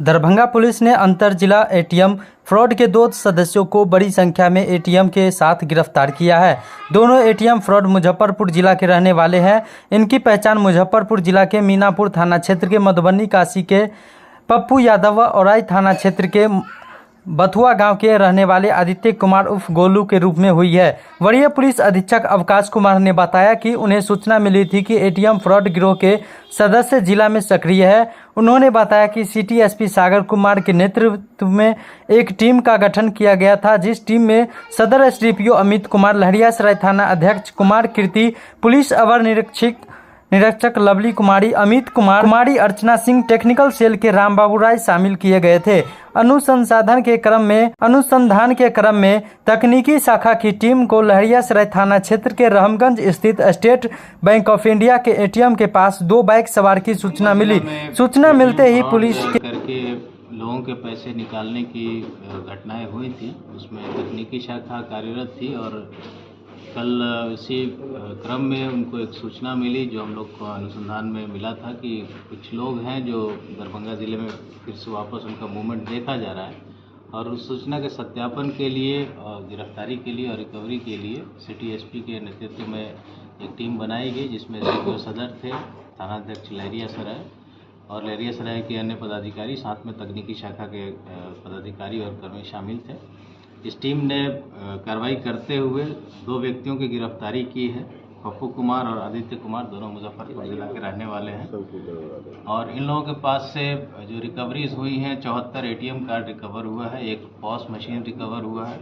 Darbhanga police ने अंतर जिला एटीएम फ्रॉड के 2 सदस्यों को बड़ी संख्या में एटीएम के साथ गिरफ्तार किया है। दोनों एटीएम फ्रॉड मुजफ्फरपुर जिला के रहने वाले हैं। इनकी पहचान मुजफ्फरपुर जिला के मीनापुर थाना क्षेत्र के मधुबनी काशी के पप्पू यादव व औराई थाना क्षेत्र के बथुआ गांव के रहने वाले आदित्य कुमार उर्फ गोलू के रूप में हुई है। वरीय पुलिस अधीक्षक अवकाश कुमार ने बताया कि उन्हें सूचना मिली थी कि एटीएम फ्रॉड गिरोह के सदस्य जिला में सक्रिय है। उन्होंने बताया कि सिटी एसपी सागर कुमार के नेतृत्व में एक टीम का गठन किया गया था, जिस टीम में सदर एसडीपीओ अमित कुमार, लहरियासराय थाना अध्यक्ष कुमार कीर्ति, पुलिस अवर निरीक्षक लवली कुमारी, अमित कुमारी, अर्चना सिंह, टेक्निकल सेल के रामबाबू राय शामिल किए गए थे। अनुसंधान के क्रम में तकनीकी शाखा की टीम को लहरियासराय थाना क्षेत्र के रहमगंज स्थित स्टेट बैंक ऑफ इंडिया के एटीएम के पास 2 बाइक सवार की सूचना मिली। सूचना मिलते ही पुलिस करके लोगों के पैसे निकालने की घटनाएं हुई थी, उसमें तकनीकी शाखा कार्यरत थी और कल इसी क्रम में उनको एक सूचना मिली जो हम लोग को अनुसंधान में मिला था कि कुछ लोग हैं जो दरभंगा ज़िले में फिर से वापस उनका मूवमेंट देखा जा रहा है और उस सूचना के सत्यापन के लिए, गिरफ्तारी के लिए और रिकवरी के लिए सिटी एसपी के नेतृत्व में एक टीम बनाई गई, जिसमें एसडीपीओ सदर थे, थानाध्यक्ष लहरियासराय और लहरियासराय के अन्य पदाधिकारी, साथ में तकनीकी शाखा के पदाधिकारी और कर्मी शामिल थे। इस टीम ने कार्रवाई करते हुए 2 व्यक्तियों की गिरफ्तारी की है। पप्पू कुमार और आदित्य कुमार दोनों मुजफ्फरपुर जिला के रहने वाले हैं और इन लोगों के पास से जो रिकवरीज हुई हैं 74 एटीएम कार्ड रिकवर हुआ है, एक पॉस मशीन रिकवर हुआ है,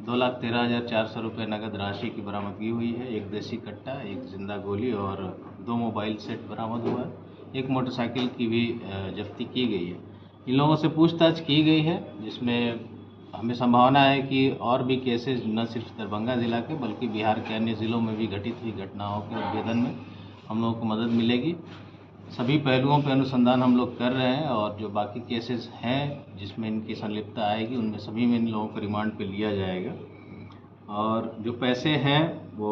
2,13,400 रुपये नगद राशि की बरामदगी हुई है, एक देसी कट्टा, एक जिंदा गोली और 2 मोबाइल सेट बरामद हुआ है, एक मोटरसाइकिल की भी जब्ती की गई है। इन लोगों से पूछताछ की गई है, जिसमें हमें संभावना है कि और भी केसेस न सिर्फ दरभंगा ज़िला के बल्कि बिहार के अन्य ज़िलों में भी घटित हुई घटनाओं के उद्भेदन में हम लोगों को मदद मिलेगी। सभी पहलुओं पर अनुसंधान हम लोग कर रहे हैं और जो बाकी केसेस हैं जिसमें इनकी संलिप्तता आएगी उनमें सभी में इन लोगों को रिमांड पे लिया जाएगा और जो पैसे हैं वो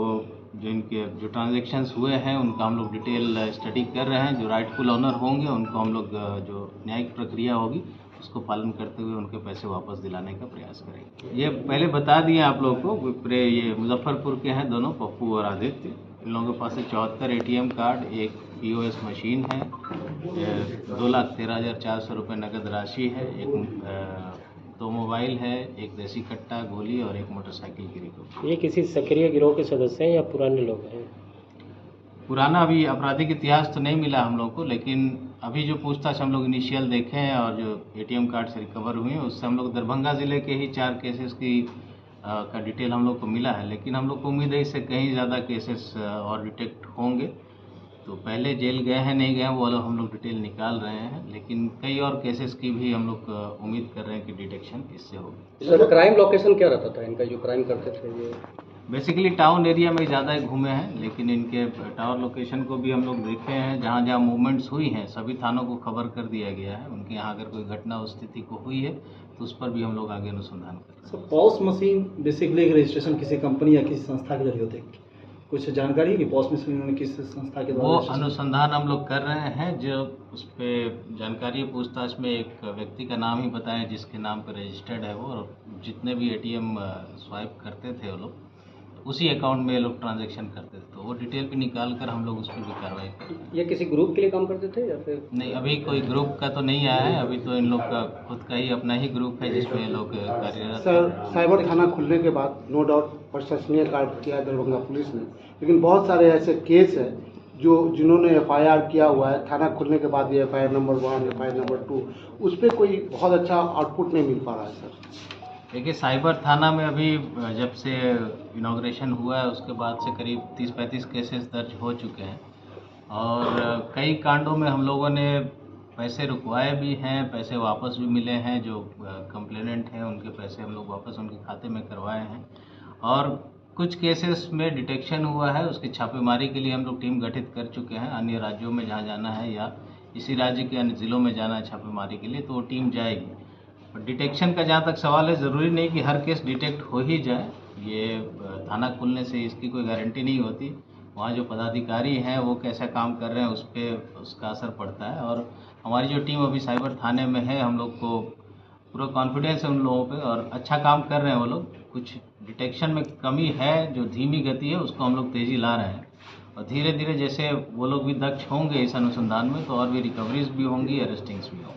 जो ट्रांजेक्शन्स हुए हैं उनका हम लोग डिटेल स्टडी कर रहे हैं। जो राइटफुल ऑनर होंगे उनको हम लोग जो न्यायिक प्रक्रिया होगी उसको पालन करते हुए उनके पैसे वापस दिलाने का प्रयास करेंगे। ये पहले बता दिए आप लोगों को, ये मुजफ्फरपुर के हैं दोनों, पप्पू और आदित्य। इन लोगों के पास से 74 एटीएम कार्ड, एक पीओएस मशीन है, 2,13,400 रुपये नगद राशि है, एक 2 मोबाइल है, एक देसी कट्टा, गोली और एक मोटरसाइकिल की रिकवरी। ये किसी सक्रिय गिरोह के सदस्य हैं या पुराने लोग हैं? पुराना अभी आपराधिक इतिहास तो नहीं मिला हम लोग को, लेकिन अभी जो पूछताछ हम लोग इनिशियल देखे हैं और जो एटीएम कार्ड से रिकवर हुए हैं उससे हम लोग दरभंगा ज़िले के ही 4 केसेस का डिटेल हम लोग को मिला है, लेकिन हम लोग को उम्मीद है इससे कहीं ज़्यादा केसेस और डिटेक्ट होंगे। तो पहले जेल गए हैं नहीं गए हैं वो हम लोग डिटेल निकाल रहे हैं, लेकिन कई और केसेस की भी हम लोग उम्मीद कर रहे हैं कि डिटेक्शन इससे होगी। सर, क्राइम लोकेशन क्या रहता था इनका, जो क्राइम करते थे? ये बेसिकली टाउन एरिया में ज़्यादा घूमे हैं, लेकिन इनके टावर लोकेशन को भी हम लोग देखे हैं। जहाँ जहाँ मूवमेंट्स हुई हैं सभी थानों को खबर कर दिया गया है। उनके यहाँ अगर कोई घटना उस स्थिति को हुई है तो उस पर भी हम लोग आगे अनुसंधान कर रहे हैं। Sir, POS machine basically registration किसी कंपनी या किसी संस्था के जरिए होते हैं, कुछ जानकारी है कि पॉस मशीन किस संस्था के द्वारा? वो अनुसंधान हम लोग कर रहे हैं। जो उस पर जानकारी पूछताछ में एक व्यक्ति का नाम ही बताएं जिसके नाम पर रजिस्टर्ड है वो, और जितने भी एटीएम स्वाइप करते थे वो लोग उसी अकाउंट में ये लोग ट्रांजैक्शन करते थे, तो वो डिटेल भी निकाल कर हम लोग उस पर भी कार्रवाई करें। ये किसी ग्रुप के लिए काम करते थे या फिर? नहीं, अभी कोई ग्रुप का तो नहीं आया है, अभी तो इन लोग का खुद का ही अपना ही ग्रुप है जिसमें ये लोग कार्यरत। सर, साइबर थाना खुलने के बाद नो डाउट प्रशंसनीय कार्य किया दरभंगा पुलिस ने, लेकिन बहुत सारे ऐसे केस हैं जिन्होंने एफआईआर किया हुआ है, थाना खुलने के बाद ये एफआईआर नंबर 1, एफआईआर नंबर 2, उस पर कोई बहुत अच्छा आउटपुट नहीं मिल पा रहा है। सर देखिए, साइबर थाना में अभी जब से इनॉग्रेशन हुआ है उसके बाद से करीब 30-35 केसेस दर्ज हो चुके हैं और कई कांडों में हम लोगों ने पैसे रुकवाए भी हैं, पैसे वापस भी मिले हैं। जो कंप्लेनेंट हैं उनके पैसे हम लोग वापस उनके खाते में करवाए हैं और कुछ केसेस में डिटेक्शन हुआ है, उसकी छापेमारी के लिए हम लोग टीम गठित कर चुके हैं। अन्य राज्यों में जहाँ जाना है या इसी राज्य के अन्य ज़िलों में जाना है छापेमारी के लिए तो वो टीम जाएगी। डिटेक्शन का जहाँ तक सवाल है, ज़रूरी नहीं कि हर केस डिटेक्ट हो ही जाए। ये थाना खुलने से इसकी कोई गारंटी नहीं होती। वहाँ जो पदाधिकारी हैं वो कैसा काम कर रहे हैं उस पर उसका असर पड़ता है। और हमारी जो टीम अभी साइबर थाने में है, हम लोग को पूरा कॉन्फिडेंस है उन लोगों पे और अच्छा काम कर रहे हैं वो लोग। कुछ डिटेक्शन में कमी है, जो धीमी गति है उसको हम लोग तेज़ी ला रहे हैं और धीरे धीरे जैसे वो लोग भी दक्ष होंगे इस अनुसंधान में तो और भी रिकवरीज भी होंगी, अरेस्टिंग्स भी होंगी।